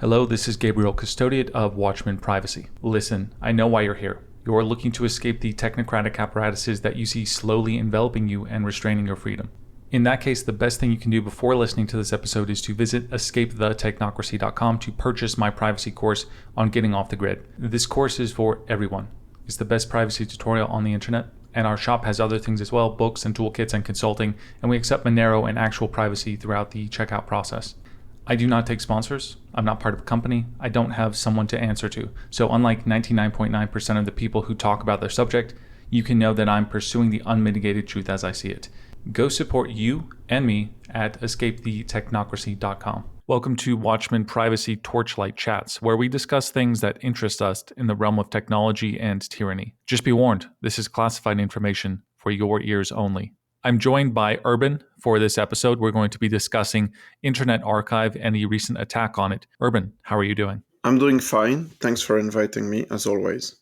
Hello, this is Gabriel, custodian of Watchman Privacy. Listen, I know why you're here. You're looking to escape the technocratic apparatuses that you see slowly enveloping you and restraining your freedom. In that case, the best thing you can do before listening to this episode is to visit escapethetechnocracy.com to purchase my privacy course on getting off the grid. This course is for everyone. It's the best privacy tutorial on the internet, and our shop has other things as well, books and toolkits and consulting, and we accept Monero and actual privacy throughout the checkout process. I do not take sponsors. I'm not part of a company. I don't have someone to answer to. So unlike 99.9% of the people who talk about their subject, you can know that I'm pursuing the unmitigated truth as I see it. Go support you and me at escapethetechnocracy.com. Welcome to Watchman Privacy Torchlight Chats, where we discuss things that interest us in the realm of technology and tyranny. Just be warned, this is classified information for your ears only. I'm joined by Urban for this episode. We're going to be discussing Internet Archive and the recent attack on it. Urban, how are you doing? I'm doing fine. Thanks for inviting me, as always.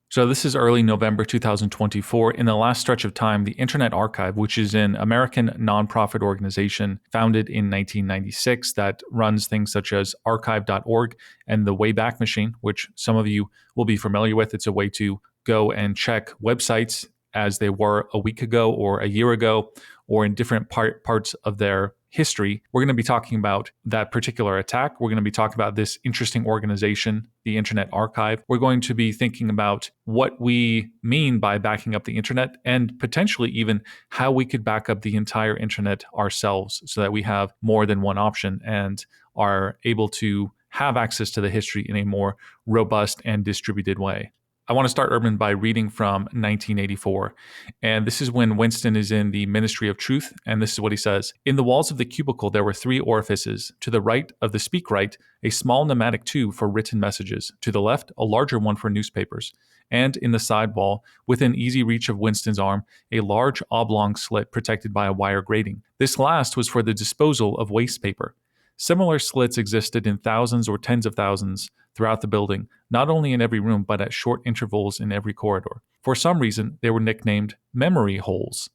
So this is early November 2024. In the last stretch of time, the Internet Archive, which is an American nonprofit organization founded in 1996 that runs things such as archive.org and the Wayback Machine, which some of you will be familiar with. It's a way to go and check websites as they were a week ago or a year ago, or in different parts of their history. We're going to be talking about that particular attack. We're going to be talking about this interesting organization, the Internet Archive. We're going to be thinking about what we mean by backing up the internet and potentially even how we could back up the entire internet ourselves so that we have more than one option and are able to have access to the history in a more robust and distributed way. I want to start, Urban, by reading from 1984. And this is when Winston is in the Ministry of Truth. And this is what he says. In the walls of the cubicle, there were 3 orifices. To the right of the speak right, a small pneumatic tube for written messages. To the left, a larger one for newspapers. And in the side wall, within easy reach of Winston's arm, a large oblong slit protected by a wire grating. This last was for the disposal of waste paper. Similar slits existed in thousands or tens of thousands throughout the building, not only in every room, but at short intervals in every corridor. For some reason, they were nicknamed memory holes.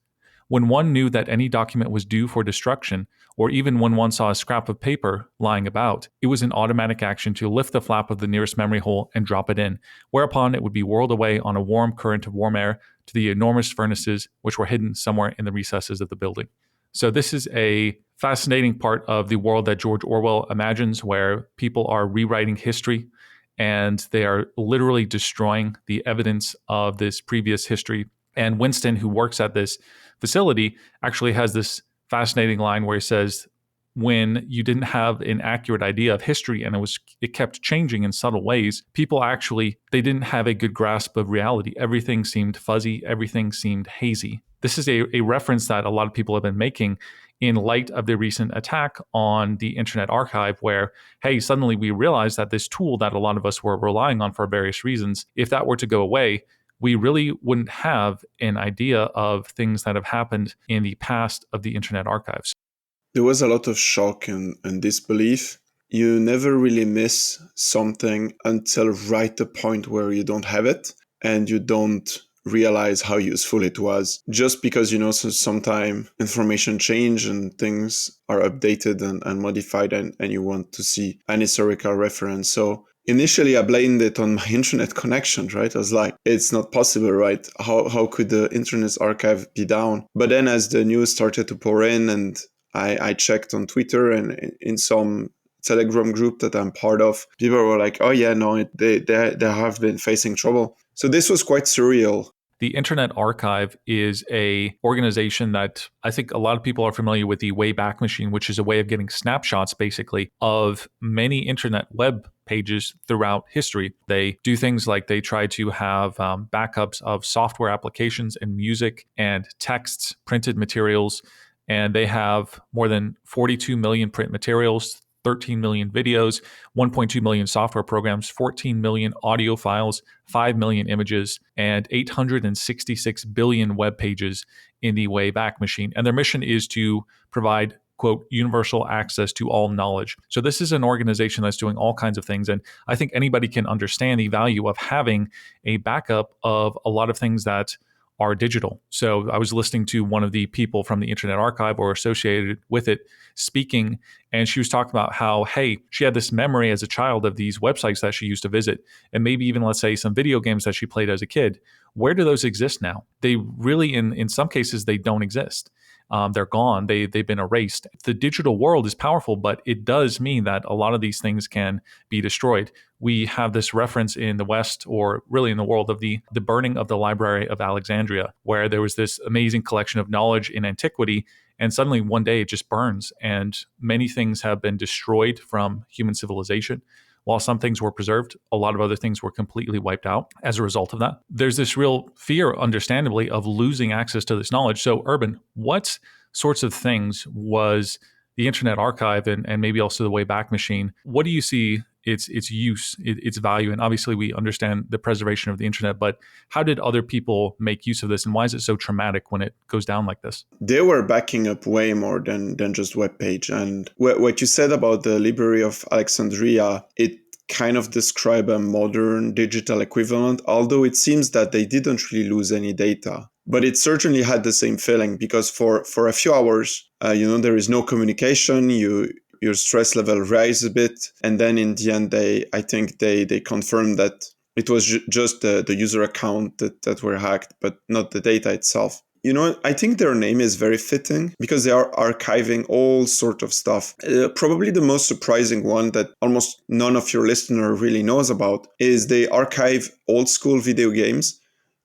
When one knew that any document was due for destruction, or even when one saw a scrap of paper lying about, it was an automatic action to lift the flap of the nearest memory hole and drop it in, whereupon it would be whirled away on a warm current of warm air to the enormous furnaces which were hidden somewhere in the recesses of the building. So this is a fascinating part of the world that George Orwell imagines, where people are rewriting history and they are literally destroying the evidence of this previous history. And Winston, who works at this facility, actually has this fascinating line where he says, when you didn't have an accurate idea of history and it kept changing in subtle ways, people they didn't have a good grasp of reality. Everything seemed fuzzy. Everything seemed hazy. This is a reference that a lot of people have been making in light of the recent attack on the Internet Archive, where, hey, suddenly we realized that this tool that a lot of us were relying on for various reasons, if that were to go away, we really wouldn't have an idea of things that have happened in the past of the Internet Archives. There was a lot of shock and disbelief. You never really miss something until right the point where you don't have it and you don't realize how useful it was. Just because, so sometimes information change and things are updated and modified and you want to see an historical reference. So initially I blamed it on my internet connection, right? I was like, it's not possible, right? How could the Internet Archive be down? But then as the news started to pour in and I checked on Twitter and in some Telegram group that I'm part of, people were like, oh yeah, no, they have been facing trouble. So this was quite surreal. The Internet Archive is a organization that I think a lot of people are familiar with, the Wayback Machine, which is a way of getting snapshots, basically, of many internet web pages throughout history. They do things like they try to have backups of software applications and music and texts, printed materials, and they have more than 42 million print materials, 13 million videos, 1.2 million software programs, 14 million audio files, 5 million images, and 866 billion web pages in the Wayback Machine. And their mission is to provide, quote, universal access to all knowledge. So this is an organization that's doing all kinds of things. And I think anybody can understand the value of having a backup of a lot of things that are digital. So I was listening to one of the people from the Internet Archive or associated with it speaking, and she was talking about how, hey, she had this memory as a child of these websites that she used to visit, and maybe even, let's say, some video games that she played as a kid. Where do those exist now? They really, in some cases, they don't exist. They're gone. They've been erased. The digital world is powerful, but it does mean that a lot of these things can be destroyed. We have this reference in the West, or really in the world, of the burning of the Library of Alexandria, where there was this amazing collection of knowledge in antiquity, and suddenly one day it just burns, and many things have been destroyed from human civilization. While some things were preserved, a lot of other things were completely wiped out as a result of that. There's this real fear, understandably, of losing access to this knowledge. So, Urban, what sorts of things was the Internet Archive and maybe also the Wayback Machine? What do you see its use, its value? And obviously, we understand the preservation of the internet, but how did other people make use of this, and why is it so traumatic when it goes down like this? They were backing up way more than just web page. And what you said about the Library of Alexandria, it kind of describe a modern digital equivalent, although it seems that they didn't really lose any data. But it certainly had the same feeling, because for a few hours, there is no communication. Your stress level rises a bit, and then in the end, I think they confirmed that it was just the user account that were hacked, but not the data itself. I think their name is very fitting because they are archiving all sort of stuff. Probably the most surprising one that almost none of your listener really knows about is they archive old school video games.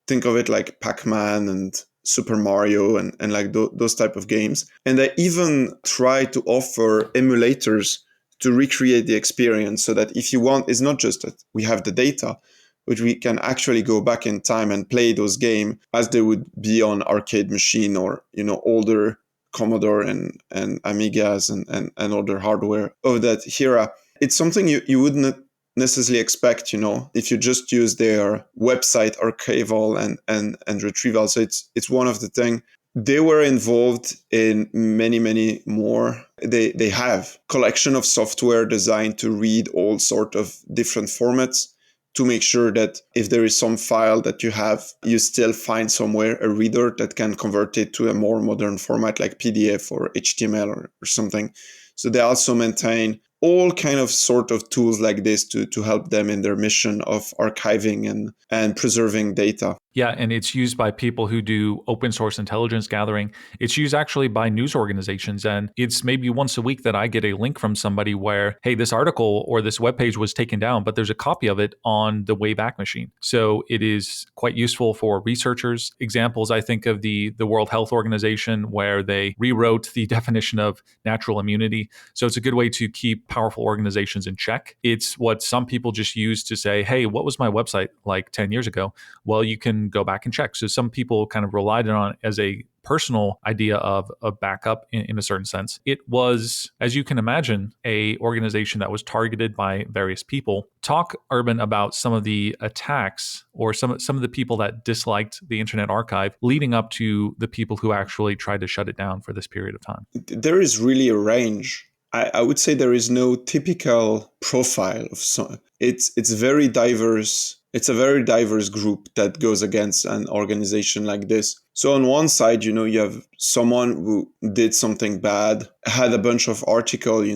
Think of it like Pac-Man and Super Mario and like those type of games. And they even try to offer emulators to recreate the experience, so that if you want, it's not just that we have the data, but we can actually go back in time and play those games as they would be on arcade machine or, older Commodore and Amigas and older hardware of that era. It's something you wouldn't necessarily expect, if you just use their website archival and retrieval. So it's one of the things. They were involved in many, many more. They have collection of software designed to read all sort of different formats, to make sure that if there is some file that you have, you still find somewhere a reader that can convert it to a more modern format like PDF or HTML or something. So they also maintain all kind of sort of tools like this to help them in their mission of archiving and preserving data. Yeah, and it's used by people who do open source intelligence gathering. It's used actually by news organizations. And it's maybe once a week that I get a link from somebody where, hey, this article or this webpage was taken down, but there's a copy of it on the Wayback Machine. So it is quite useful for researchers. Examples, I think of the World Health Organization, where they rewrote the definition of natural immunity. So it's a good way to keep powerful organizations in check. It's what some people just use to say, hey, what was my website like 10 years ago? Well, you can go back and check. So some people kind of relied on it as a personal idea of a backup in a certain sense. It was, as you can imagine, a organization that was targeted by various people. Talk, Urban, about some of the attacks or some of the people that disliked the Internet Archive leading up to the people who actually tried to shut it down for this period of time. There is really a range. I would say there is no typical profile of some. It's very diverse. It's a very diverse group that goes against an organization like this. So on one side, you have someone who did something bad, had a bunch of articles,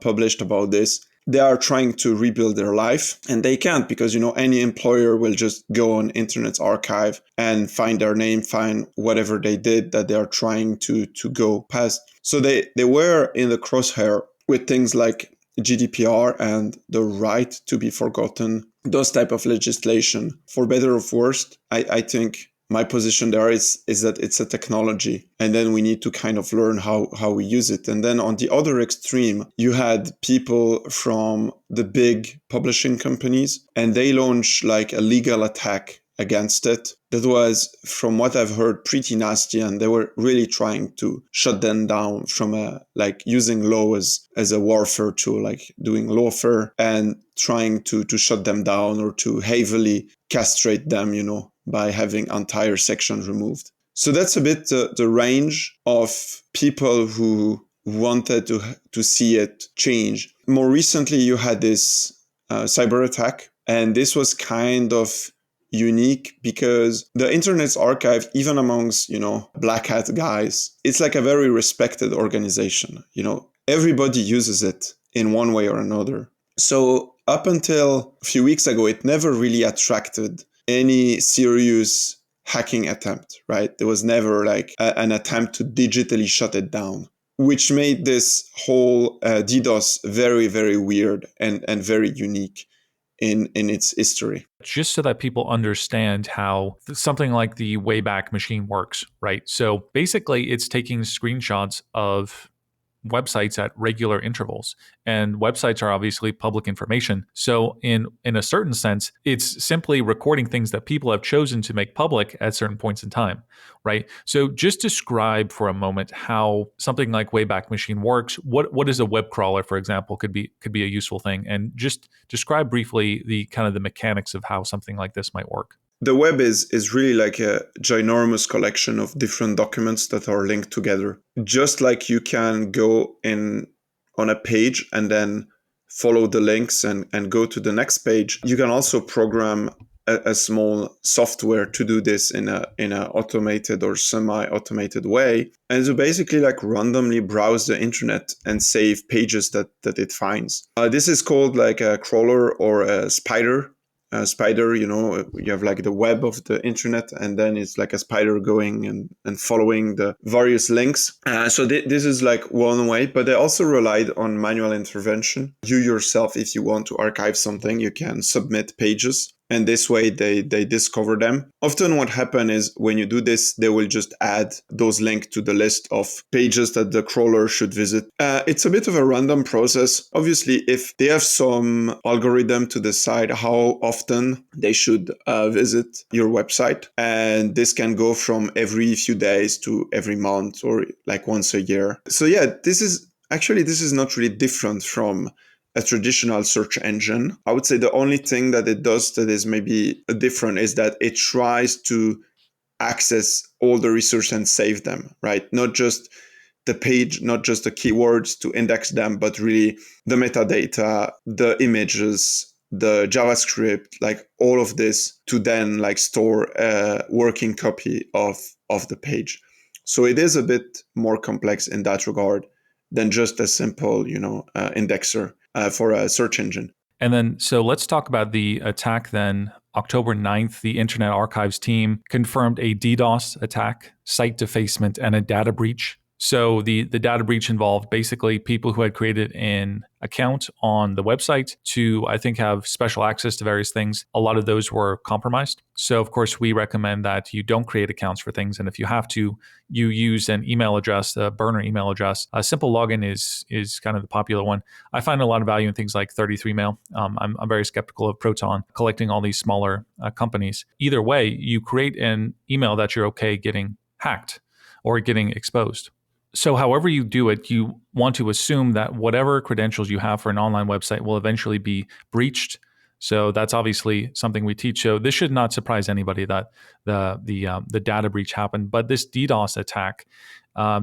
published about this. They are trying to rebuild their life, and they can't because, any employer will just go on Internet Archive and find their name, find whatever they did that they are trying to go past. So they were in the crosshair with things like GDPR and the right to be forgotten, those type of legislation. For better or worse, I think my position there is that it's a technology, and then we need to kind of learn how we use it. And then on the other extreme, you had people from the big publishing companies, and they launched like a legal attack against it that was, from what I've heard, pretty nasty, and they were really trying to shut them down from using law as a warfare tool, like doing lawfare and trying to shut them down or to heavily castrate them, by having entire sections removed. So that's a bit the range of people who wanted to see it change. More recently, you had this cyber attack, and this was kind of unique because the Internet's Archive, even amongst, black hat guys, it's like a very respected organization. Everybody uses it in one way or another. So up until a few weeks ago, it never really attracted any serious hacking attempt, right? There was never like an attempt to digitally shut it down, which made this whole DDoS very, very weird and very unique in its history. Just so that people understand how something like the Wayback Machine works, right? So basically, it's taking screenshots of websites at regular intervals, and websites are obviously public information. So in a certain sense, it's simply recording things that people have chosen to make public at certain points in time, right? So just describe for a moment how something like Wayback Machine works. What is a web crawler, for example, could be a useful thing, and just describe briefly the kind of the mechanics of how something like this might work. The web is really like a ginormous collection of different documents that are linked together. Just like you can go in on a page and then follow the links and go to the next page, you can also program a small software to do this in a automated or semi-automated way, and to basically like randomly browse the internet and save pages that it finds. This is called like a crawler or a spider. Spider, you have like the web of the internet, and then it's like a spider going and following the various links. So this is like one way, but they also relied on manual intervention. You yourself, if you want to archive something, you can submit pages, and this way they discover them. Often what happens is when you do this, they will just add those links to the list of pages that the crawler should visit. It's a bit of a random process. Obviously, if they have some algorithm to decide how often they should visit your website, and this can go from every few days to every month or like once a year. So yeah, this is not really different from a traditional search engine. I would say the only thing that it does that is maybe different is that it tries to access all the research and save them, right? Not just the page, not just the keywords to index them, but really the metadata, the images, the JavaScript, like all of this to then like store a working copy of the page. So it is a bit more complex in that regard than just a simple, indexer for a search engine. And then, so let's talk about the attack then. October 9th, the Internet Archive's team confirmed a DDoS attack, site defacement, and a data breach. So the data breach involved basically people who had created an account on the website to, I think, have special access to various things. A lot of those were compromised. So, of course, we recommend that you don't create accounts for things. And if you have to, you use an email address, a burner email address. A simple login is kind of the popular one. I find a lot of value in things like 33mail. I'm very skeptical of Proton collecting all these smaller companies. Either way, you create an email that you're okay getting hacked or getting exposed. So however you do it, you want to assume that whatever credentials you have for an online website will eventually be breached. So that's obviously something we teach. So this should not surprise anybody that the data breach happened. But this DDoS attack,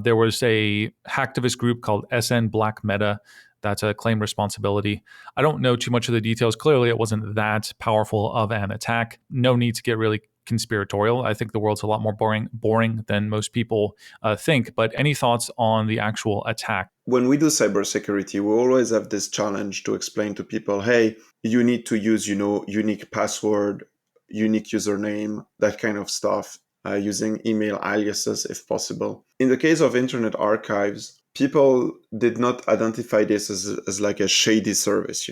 there was a hacktivist group called SN Black Meta that's a claim responsibility. I don't know too much of the details. Clearly, it wasn't that powerful of an attack. No need to get really conspiratorial. I think the world's a lot more boring than most people think. But any thoughts on the actual attack? When we do cybersecurity, we always have this challenge to explain to people, hey, you need to use, unique password, unique username, that kind of stuff, using email aliases if possible. In the case of Internet Archives, people did not identify this as like a shady service,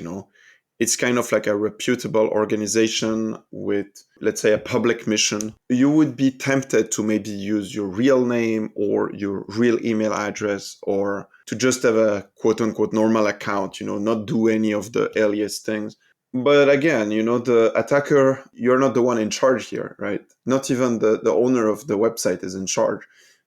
It's kind of like a reputable organization with, let's say, a public mission. You would be tempted to maybe use your real name or your real email address, or to just have a quote unquote normal account, not do any of the alias things. But again, the attacker, you're not the one in charge here, right? Not even the owner of the website is in charge.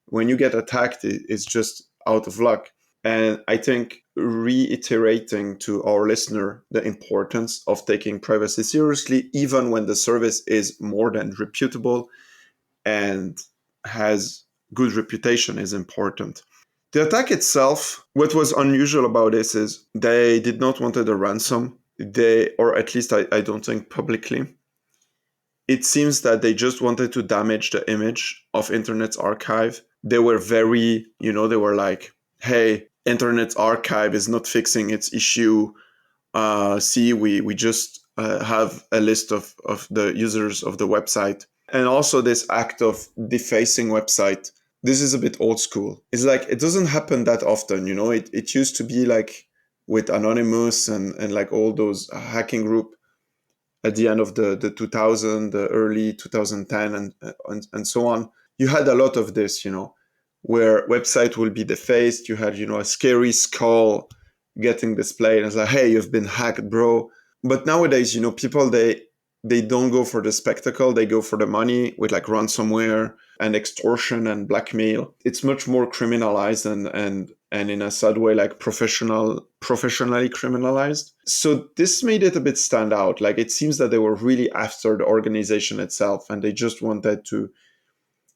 When you get attacked, it's just out of luck. And I think reiterating to our listener the importance of taking privacy seriously, even when the service is more than reputable and has good reputation, is important. The attack itself, what was unusual about this is they did not want a ransom. Or at least I don't think publicly. it seems that they just wanted to damage the image of Internet's Archive. They were very, they were like, hey, Internet's Archive is not fixing its issue. See, we just have a list of the users of the website. And also this act of defacing website. This is a bit old school. It's like, it doesn't happen that often, it used to be like with Anonymous and like all those hacking group at the end of the 2000, the early 2010 and so on. You had a lot of this, where website will be defaced. You had, a scary skull getting displayed. And it's like, hey, you've been hacked, bro. But nowadays, people, they don't go for the spectacle. They go for the money with like ransomware and extortion and blackmail. It's much more criminalized and in a sad way, like professionally criminalized. So this made it a bit stand out. Like it seems that they were really after the organization itself, and they just wanted to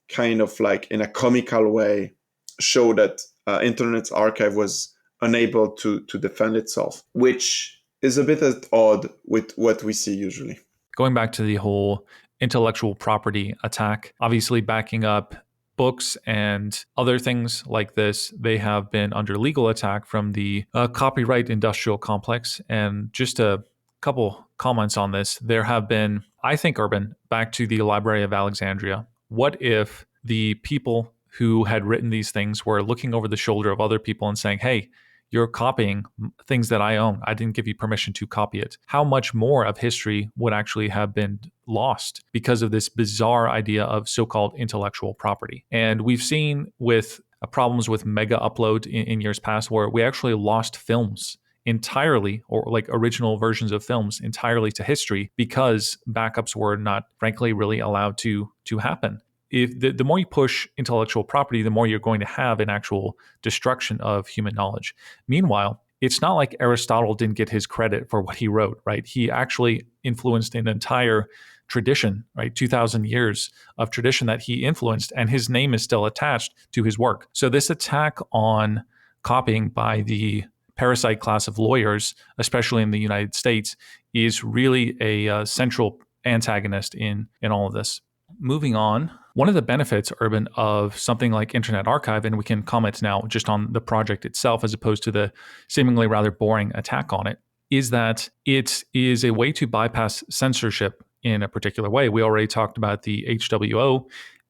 kind of like in a comical way show that Internet's Archive was unable to defend itself, which is a bit at odd with what we see usually. Going back to the whole intellectual property attack, obviously backing up books and other things like this, they have been under legal attack from the copyright industrial complex. And just a couple comments on this. There have been, I think, Urban, back to the Library of Alexandria. What if the people who had written these things were looking over the shoulder of other people and saying, hey, you're copying things that I own. I didn't give you permission to copy it. How much more of history would actually have been lost because of this bizarre idea of so-called intellectual property? And we've seen with problems with mega upload in years past where we actually lost films entirely, or like original versions of films entirely, to history because backups were not, frankly, really allowed to happen. If the more you push intellectual property, the more you're going to have an actual destruction of human knowledge. Meanwhile, it's not like Aristotle didn't get his credit for what he wrote, right? He actually influenced an entire tradition, right? 2,000 years of tradition that he influenced, and his name is still attached to his work. So this attack on copying by the parasite class of lawyers, especially in the United States, is really a central antagonist in all of this. Moving on, one of the benefits, Urban, of something like Internet Archive, and we can comment now just on the project itself as opposed to the seemingly rather boring attack on it, is that it is a way to bypass censorship in a particular way. We already talked about the HWO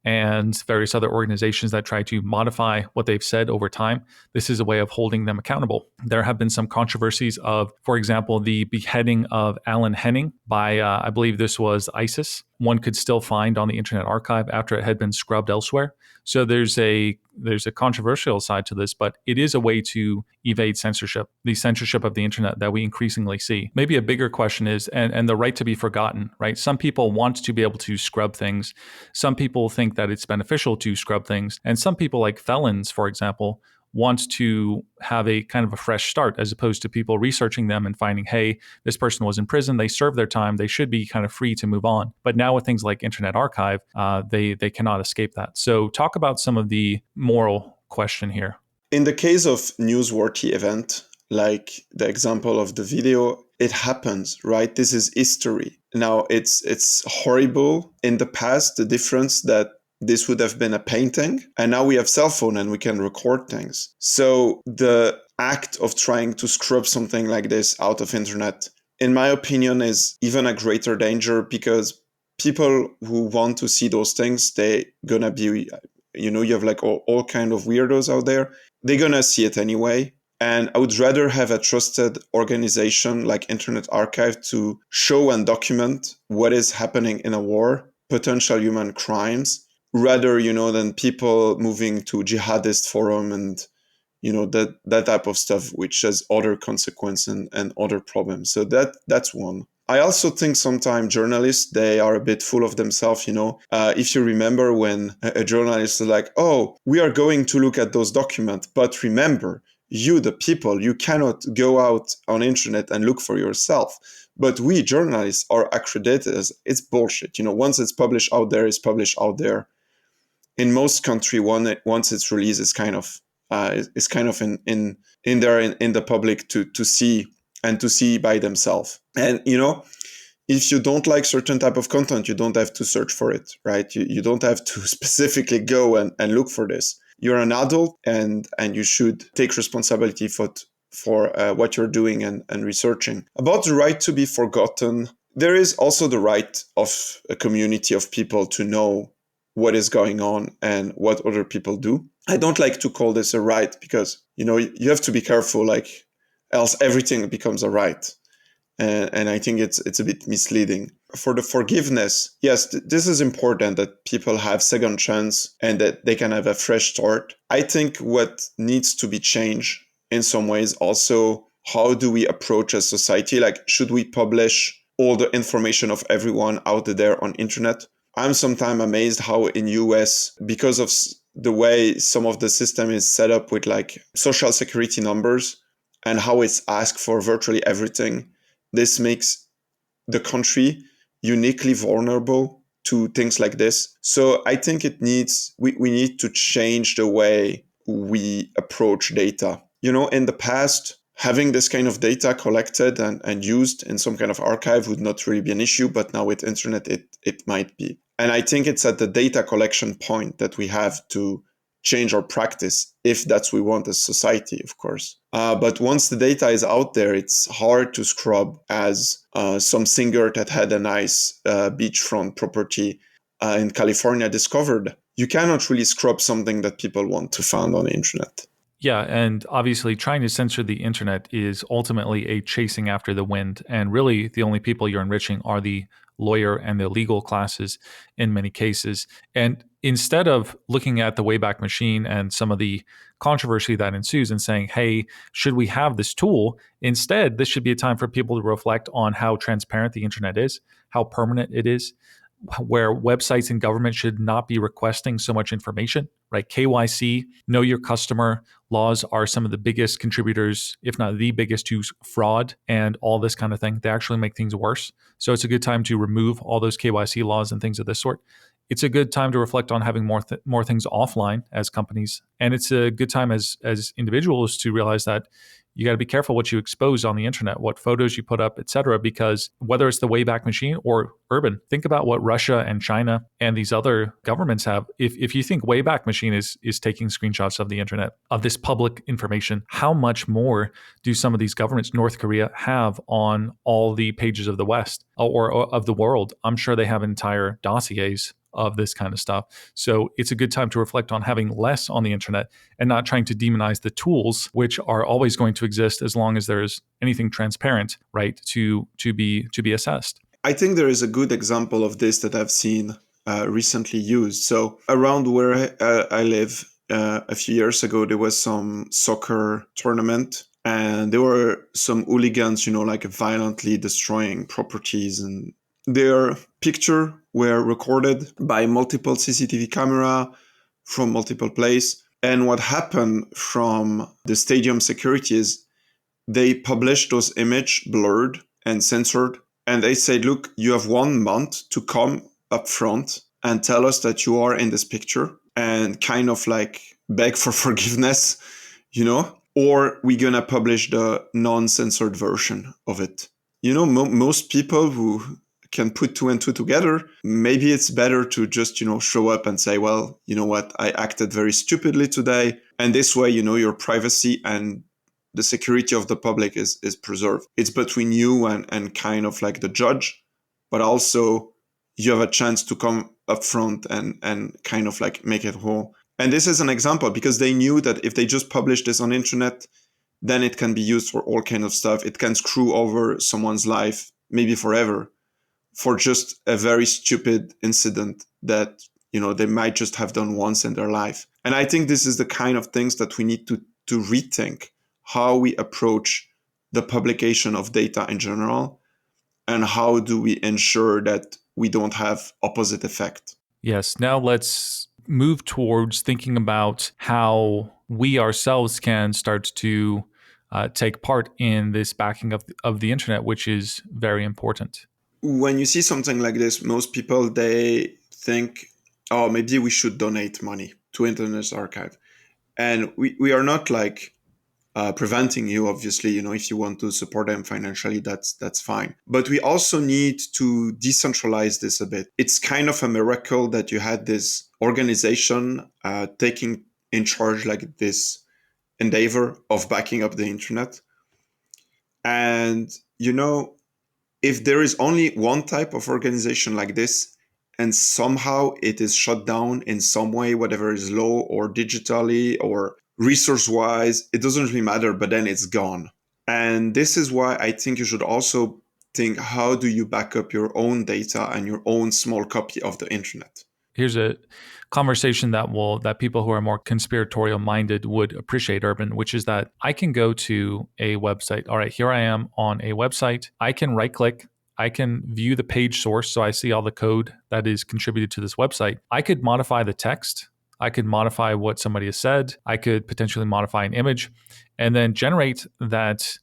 and various other organizations that try to modify what they've said over time. This is a way of holding them accountable. There have been some controversies of, for example, the beheading of Alan Henning by, I believe this was ISIS. One could still find on the Internet Archive after it had been scrubbed elsewhere. So there's a controversial side to this, but it is a way to evade censorship, the censorship of the internet that we increasingly see. Maybe a bigger question is, and the right to be forgotten, right? Some people want to be able to scrub things. Some people think that it's beneficial to scrub things. And some people, like felons, for example, want to have a kind of a fresh start, as opposed to people researching them and finding, hey, this person was in prison, they served their time, they should be kind of free to move on. But now with things like Internet Archive, they cannot escape that. So talk about some of the moral question here. In the case of newsworthy event, like the example of the video, it happens, right? This is history. Now it's horrible in the past, the difference that this would have been a painting, and now we have cell phone and we can record things. So the act of trying to scrub something like this out of internet, in my opinion, is even a greater danger, because people who want to see those things, they gonna be, you have like all kind of weirdos out there. They're gonna see it anyway. And I would rather have a trusted organization like Internet Archive to show and document what is happening in a war, potential human crimes, rather, than people moving to jihadist forum and, that type of stuff, which has other consequences and other problems. So that's one. I also think sometimes journalists, they are a bit full of themselves, If you remember when a journalist is like, oh, we are going to look at those documents, but remember, you, the people, you cannot go out on internet and look for yourself. But we journalists are accredited as, it's bullshit. Once it's published out there, it's published out there. In most country, once it's released, it's kind of in there in the public to see and to see by themselves. And if you don't like certain type of content, you don't have to search for it, right? You don't have to specifically go and look for this. You're an adult, and you should take responsibility for what you're doing and researching. About the right to be forgotten, there is also the right of a community of people to know what is going on and what other people do. I don't like to call this a right because, you have to be careful, like else everything becomes a right. And I think it's a bit misleading. For the forgiveness, yes, this is important that people have second chance and that they can have a fresh start. I think what needs to be changed in some ways also, how do we approach a society? Like, should we publish all the information of everyone out there on internet? I'm sometimes amazed how in US, because of the way some of the system is set up with like social security numbers and how it's asked for virtually everything, this makes the country uniquely vulnerable to things like this. So I think we need to change the way we approach data. In the past, having this kind of data collected and used in some kind of archive would not really be an issue, but now with internet, it might be. And I think it's at the data collection point that we have to change our practice, if that's what we want as society, of course. But once the data is out there, it's hard to scrub, as some singer that had a nice beachfront property in California discovered. You cannot really scrub something that people want to find on the internet. Yeah, and obviously trying to censor the internet is ultimately a chasing after the wind. And really, the only people you're enriching are the lawyer and the legal classes in many cases. And instead of looking at the Wayback Machine and some of the controversy that ensues and saying, hey, should we have this tool? Instead, this should be a time for people to reflect on how transparent the internet is, how permanent it is, where websites and government should not be requesting so much information, right? KYC, know your customer laws are some of the biggest contributors, if not the biggest, to fraud and all this kind of thing. They actually make things worse. So it's a good time to remove all those KYC laws and things of this sort. It's a good time to reflect on having more things offline as companies. And it's a good time as individuals to realize that you got to be careful what you expose on the internet, what photos you put up, et cetera, because whether it's the Wayback Machine or Urban, think about what Russia and China and these other governments have. If you think Wayback Machine is taking screenshots of the internet, of this public information, how much more do some of these governments, North Korea, have on all the pages of the West or of the world? I'm sure they have entire dossiers of this kind of stuff. So it's a good time to reflect on having less on the internet and not trying to demonize the tools, which are always going to exist as long as there's anything transparent, right, to be assessed. I think there is a good example of this that I've seen recently used. So around where I live, a few years ago, there was some soccer tournament, and there were some hooligans, like violently destroying properties, and their picture were recorded by multiple CCTV camera from multiple places. And what happened from the stadium security is they published those images blurred and censored. And they said, look, you have 1 month to come up front and tell us that you are in this picture and kind of like beg for forgiveness, or we're going to publish the non-censored version of it. Most people who can put 2 and 2 together, maybe it's better to just, show up and say, well, you know what, I acted very stupidly today. And this way, your privacy and the security of the public is preserved. It's between you and kind of like the judge, but also you have a chance to come up front and kind of like make it whole. And this is an example because they knew that if they just publish this on internet, then it can be used for all kind of stuff. It can screw over someone's life, maybe forever, for just a very stupid incident that, they might just have done once in their life. And I think this is the kind of things that we need to rethink, how we approach the publication of data in general, and how do we ensure that we don't have opposite effect. Yes. Now let's move towards thinking about how we ourselves can start to take part in this backing of the internet, which is very important. When you see something like this, most people, they think, oh, maybe we should donate money to Internet Archive. And we are not like preventing you. Obviously, if you want to support them financially, that's fine. But we also need to decentralize this a bit. It's kind of a miracle that you had this organization taking in charge like this endeavor of backing up the internet. And if there is only one type of organization like this, and somehow it is shut down in some way, whatever is law or digitally or resource wise, it doesn't really matter, but then it's gone. And this is why I think you should also think, how do you back up your own data and your own small copy of the internet? Here's a conversation that people who are more conspiratorial minded would appreciate, Urban, which is that I can go to a website. All right, here I am on a website. I can right click. I can view the page source, so I see all the code that is contributed to this website. I could modify the text. I could modify what somebody has said. I could potentially modify an image and then generate that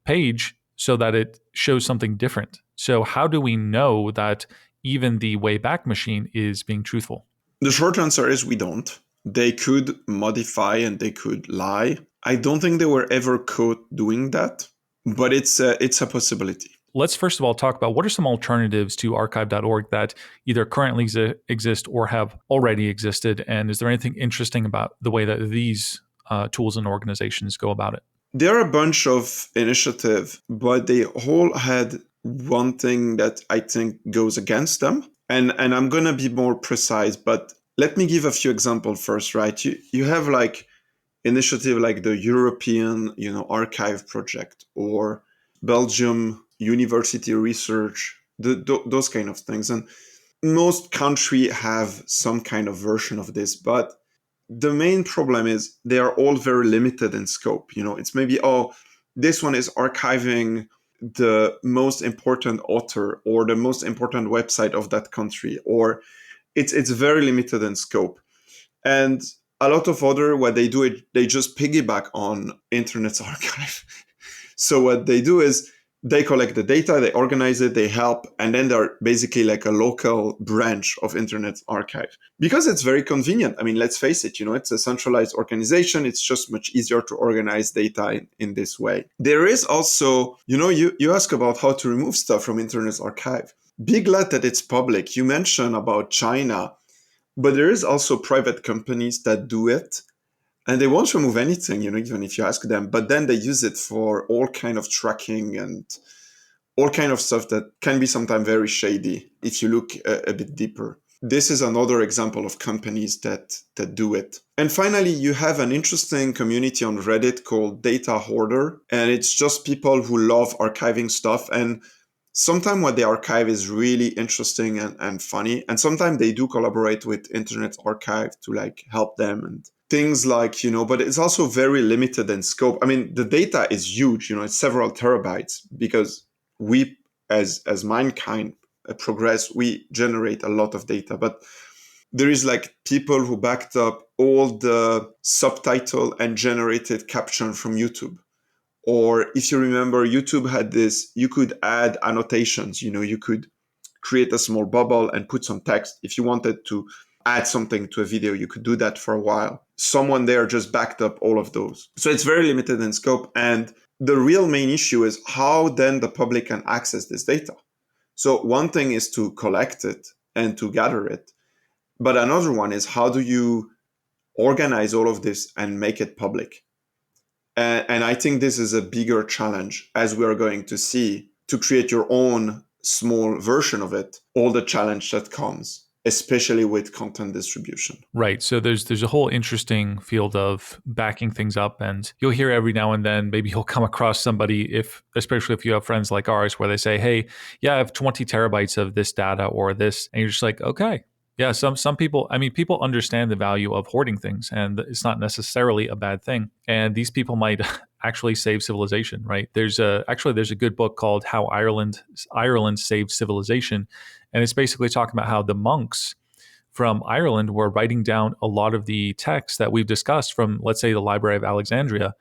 page so that it shows something different. So how do we know that even the Wayback Machine is being truthful? The short answer is we don't. They could modify and they could lie. I don't think they were ever caught doing that, but it's a possibility. Let's first of all talk about what are some alternatives to archive.org that either currently exist or have already existed, and is there anything interesting about the way that these tools and organizations go about it? There are a bunch of initiatives, but they all had one thing that I think goes against them. And I'm going to be more precise, but let me give a few examples first, right? You have like initiative like the European, Archive Project or Belgium University Research, those kind of things. And most countries have some kind of version of this, but the main problem is they are all very limited in scope. It's maybe, this one is archiving the most important author or the most important website of that country, or it's very limited in scope. And a lot of other, what they do, they just piggyback on Internet's archive. So what they do is they collect the data, they organize it, they help, and then they're basically like a local branch of Internet's archive. Because it's very convenient. I mean, let's face it, it's a centralized organization. It's just much easier to organize data in this way. There is also, you ask about how to remove stuff from Internet's archive. Be glad that it's public. You mentioned about China, but there is also private companies that do it. And they won't remove anything, even if you ask them. But then they use it for all kind of tracking and all kind of stuff that can be sometimes very shady if you look a bit deeper. This is another example of companies that do it. And finally, you have an interesting community on Reddit called Data Hoarder. And it's just people who love archiving stuff. And sometimes what they archive is really interesting and funny. And sometimes they do collaborate with Internet Archive to like help them and things like, but it's also very limited in scope. I mean, the data is huge, it's several terabytes because we as mankind progress, we generate a lot of data. But there is like people who backed up all the subtitle and generated caption from YouTube. Or if you remember, YouTube had this, you could add annotations, you could create a small bubble and put some text. If you wanted to add something to a video, you could do that for a while. Someone there just backed up all of those. So it's very limited in scope. And the real main issue is how then the public can access this data. So one thing is to collect it and to gather it. But another one is how do you organize all of this and make it public? And I think this is a bigger challenge, as we are going to see, to create your own small version of it, all the challenge that comes, especially with content distribution. Right. So there's a whole interesting field of backing things up, and you'll hear every now and then, maybe you'll come across somebody, especially if you have friends like ours, where they say, hey, yeah, I have 20 terabytes of this data or this. And you're just like, okay. Yeah, some people, people understand the value of hoarding things, and it's not necessarily a bad thing. And these people might actually save civilization, right? There's a good book called How Ireland Saved Civilization, and it's basically talking about how the monks from Ireland were writing down a lot of the texts that we've discussed from, let's say, the Library of Alexandria.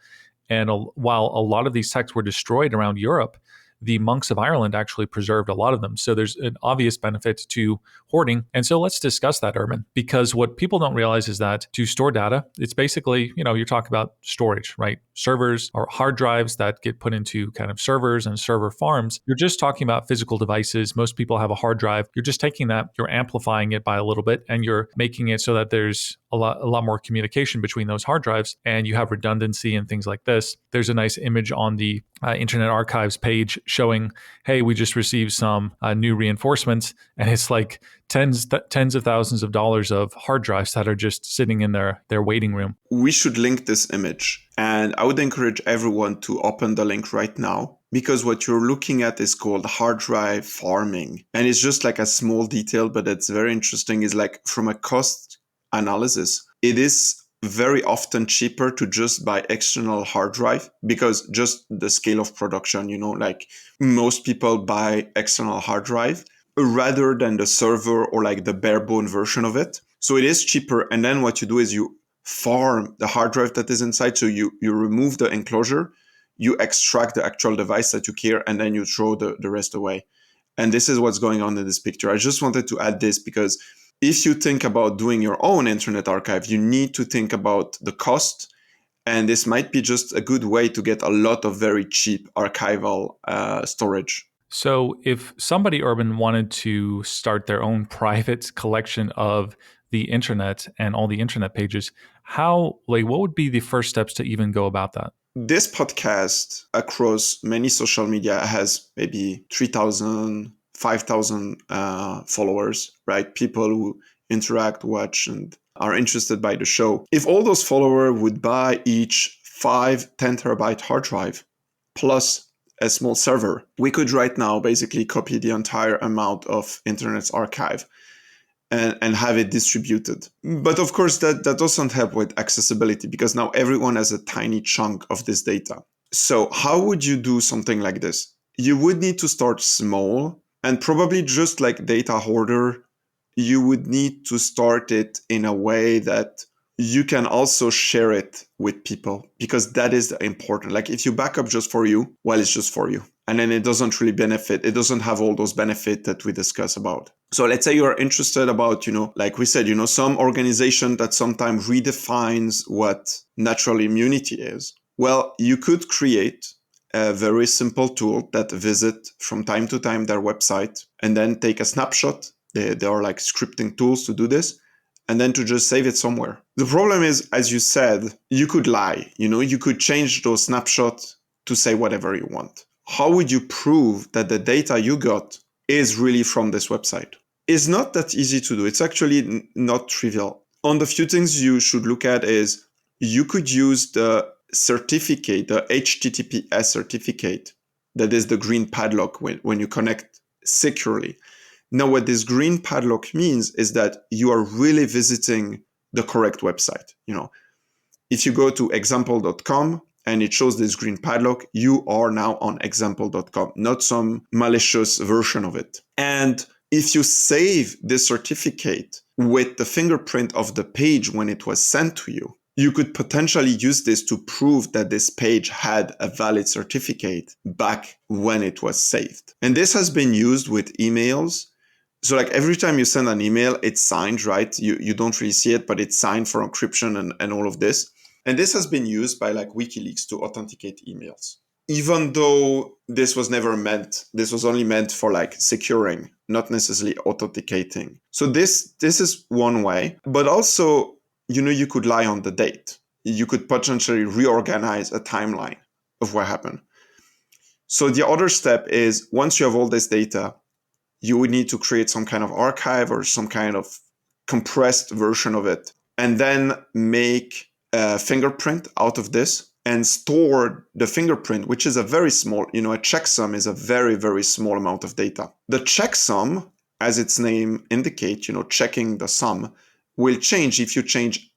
And while a lot of these texts were destroyed around Europe, the monks of Ireland actually preserved a lot of them. So there's an obvious benefit to hoarding. And so let's discuss that, Urban, because what people don't realize is that to store data, it's basically, you're talking about storage, right? Servers or hard drives that get put into kind of servers and server farms. You're just talking about physical devices. Most people have a hard drive. You're just taking that, you're amplifying it by a little bit, and you're making it so that there's a lot more communication between those hard drives, and you have redundancy and things like this. There's a nice image on the Internet Archive's page showing, hey, we just received some new reinforcements, and it's like tens of thousands of dollars of hard drives that are just sitting in their waiting room. We should link this image, and I would encourage everyone to open the link right now, because what you're looking at is called hard drive farming. And it's just like a small detail, but it's very interesting, is like from a cost analysis, it is very often cheaper to just buy external hard drive, because just the scale of production, like most people buy external hard drive rather than the server or like the bare bone version of it. So it is cheaper. And then what you do is you farm the hard drive that is inside. So you remove the enclosure, you extract the actual device that you care, and then you throw the rest away. And this is what's going on in this picture. I just wanted to add this because if you think about doing your own Internet Archive, you need to think about the cost. And this might be just a good way to get a lot of very cheap archival storage. So if somebody, Urban, wanted to start their own private collection of the internet and all the internet pages, what would be the first steps to even go about that? This podcast across many social media has maybe 3,000, 5,000 followers, right? People who interact, watch, and are interested by the show. If all those followers would buy each 10 terabyte hard drive plus a small server, we could right now basically copy the entire amount of Internet's archive and have it distributed. But of course, that doesn't help with accessibility, because now everyone has a tiny chunk of this data. So how would you do something like this? You would need to start small, and probably just like data hoarder, you would need to start it in a way that you can also share it with people, because that is important. Like if you back up just for you, well, it's just for you. And then it doesn't really benefit. It doesn't have all those benefits that we discuss about. So let's say you're interested about, like we said, some organization that sometimes redefines what natural immunity is. Well, you could create a very simple tool that visit from time to time their website and then take a snapshot. There are like scripting tools to do this, and then to just save it somewhere. The problem is, as you said, you could lie. You could change those snapshots to say whatever you want. How would you prove that the data you got is really from this website? It's not that easy to do. It's actually not trivial. On the few things you should look at is you could use the certificate, the HTTPS certificate, that is the green padlock when you connect securely. Now, what this green padlock means is that you are really visiting the correct website. If you go to example.com and it shows this green padlock, you are now on example.com, not some malicious version of it. And if you save this certificate with the fingerprint of the page when it was sent to you, you could potentially use this to prove that this page had a valid certificate back when it was saved. And this has been used with emails. So like every time you send an email, it's signed, right? You don't really see it, but it's signed for encryption and all of this. And this has been used by like WikiLeaks to authenticate emails. Even though this was only meant for like securing, not necessarily authenticating. So this is one way, but also, you could lie on the date. You could potentially reorganize a timeline of what happened. So the other step is, once you have all this data, you would need to create some kind of archive or some kind of compressed version of it, and then make a fingerprint out of this and store the fingerprint, which is a very small, a checksum is a very, very small amount of data. The checksum, as its name indicates, checking the sum, will change if you change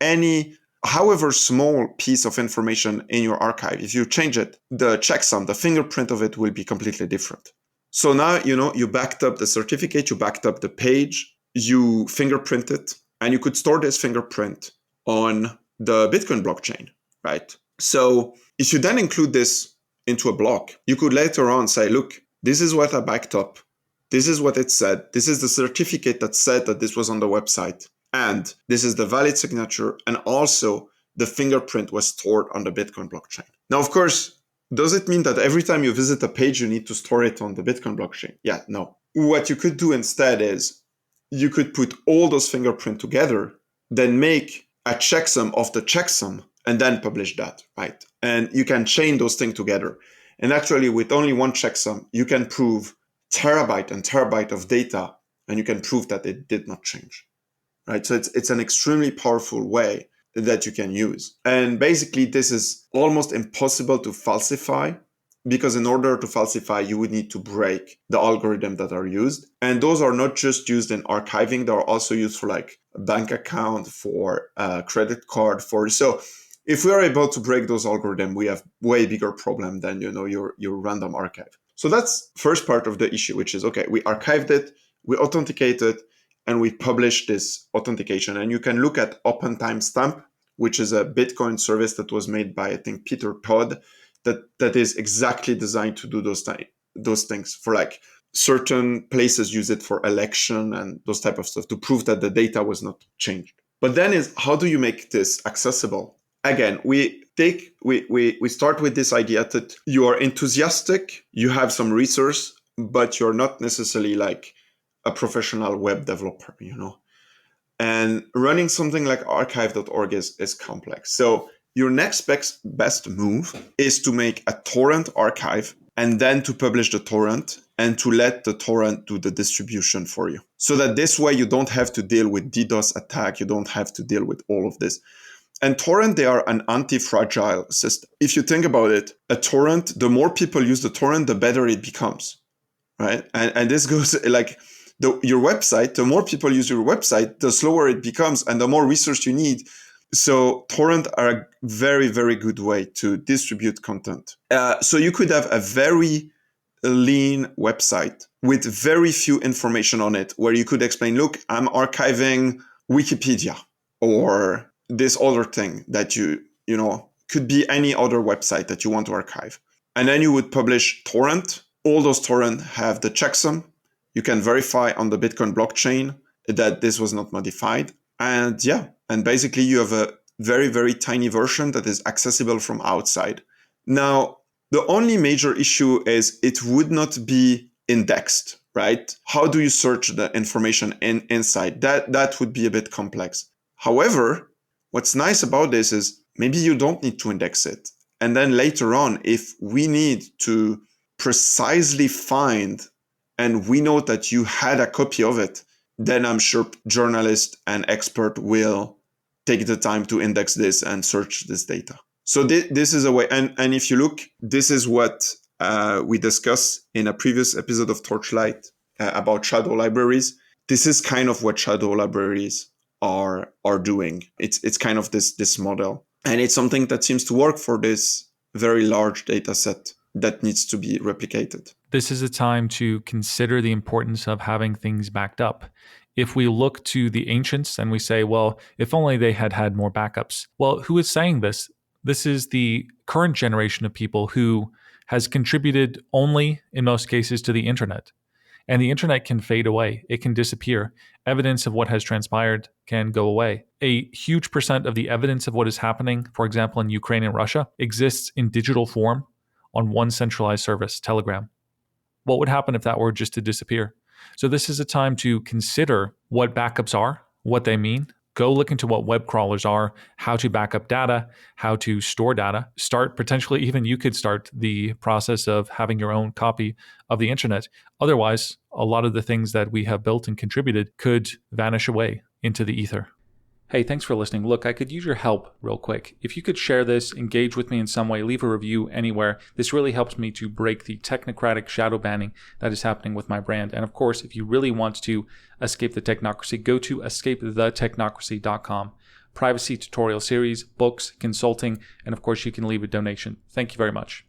however small piece of information in your archive. If you change it, the checksum, the fingerprint of it will be completely different. So now, you backed up the certificate, you backed up the page, you fingerprint it, and you could store this fingerprint on the Bitcoin blockchain, right? So if you then include this into a block, you could later on say, look, this is what I backed up. This is what it said. This is the certificate that said that this was on the website. And this is the valid signature. And also the fingerprint was stored on the Bitcoin blockchain. Now, of course, does it mean that every time you visit a page, you need to store it on the Bitcoin blockchain? Yeah, no. What you could do instead is you could put all those fingerprints together, then make a checksum of the checksum, and then publish that, right? And you can chain those things together. And actually, with only one checksum, you can prove terabyte and terabyte of data, and you can prove that it did not change, right? So it's an extremely powerful way that you can use. And basically, this is almost impossible to falsify, because in order to falsify, you would need to break the algorithm that are used. And those are not just used in archiving, they're also used for like a bank account, for a credit card, so if we are able to break those algorithms, we have way bigger problem than, your random archive. So that's first part of the issue, which is, okay, we archived it, we authenticated, and we published this authentication. And you can look at Open Timestamp, which is a Bitcoin service that was made by, I think, Peter Todd, that is exactly designed to do those things. For like certain places use it for election and those type of stuff to prove that the data was not changed. But then is, how do you make this accessible? Again, we start with this idea that you are enthusiastic, you have some resource, but you're not necessarily like a professional web developer, And running something like archive.org is complex. So your next best move is to make a torrent archive and then to publish the torrent and to let the torrent do the distribution for you. So that this way you don't have to deal with DDoS attack, you don't have to deal with all of this. And torrent, they are an anti-fragile system. If you think about it, a torrent, the more people use the torrent, the better it becomes, right? And this goes like your website, the more people use your website, the slower it becomes and the more resource you need. So torrent are a very, very good way to distribute content. So you could have a very lean website with very few information on it, where you could explain, look, I'm archiving Wikipedia or this other thing that you could be any other website that you want to archive. And then you would publish torrent. All those torrent have the checksum. You can verify on the Bitcoin blockchain that this was not modified. And basically you have a very, very tiny version that is accessible from outside. Now, the only major issue is it would not be indexed, right? How do you search the information inside? That would be a bit complex. However, what's nice about this is maybe you don't need to index it. And then later on, if we need to precisely find, and we know that you had a copy of it, then I'm sure journalists and expert will take the time to index this and search this data. So this is a way. And if you look, this is what we discussed in a previous episode of Torchlight about shadow libraries. This is kind of what shadow libraries are doing. It's kind of this model. And it's something that seems to work for this very large data set that needs to be replicated. This is a time to consider the importance of having things backed up. If we look to the ancients and we say, well, if only they had more backups. Well, who is saying this? This is the current generation of people who has contributed only, in most cases, to the internet. And the internet can fade away. It can disappear. Evidence of what has transpired can go away. A huge percent of the evidence of what is happening, for example, in Ukraine and Russia, exists in digital form on one centralized service, Telegram. What would happen if that were just to disappear? So this is a time to consider what backups are, what they mean. Go look into what web crawlers are, how to back up data, how to store data. You could start the process of having your own copy of the internet. Otherwise, a lot of the things that we have built and contributed could vanish away into the ether. Hey, thanks for listening. Look, I could use your help real quick. If you could share this, engage with me in some way, leave a review anywhere. This really helps me to break the technocratic shadow banning that is happening with my brand. And of course, if you really want to escape the technocracy, go to escapethetechnocracy.com. Privacy tutorial series, books, consulting, and of course, you can leave a donation. Thank you very much.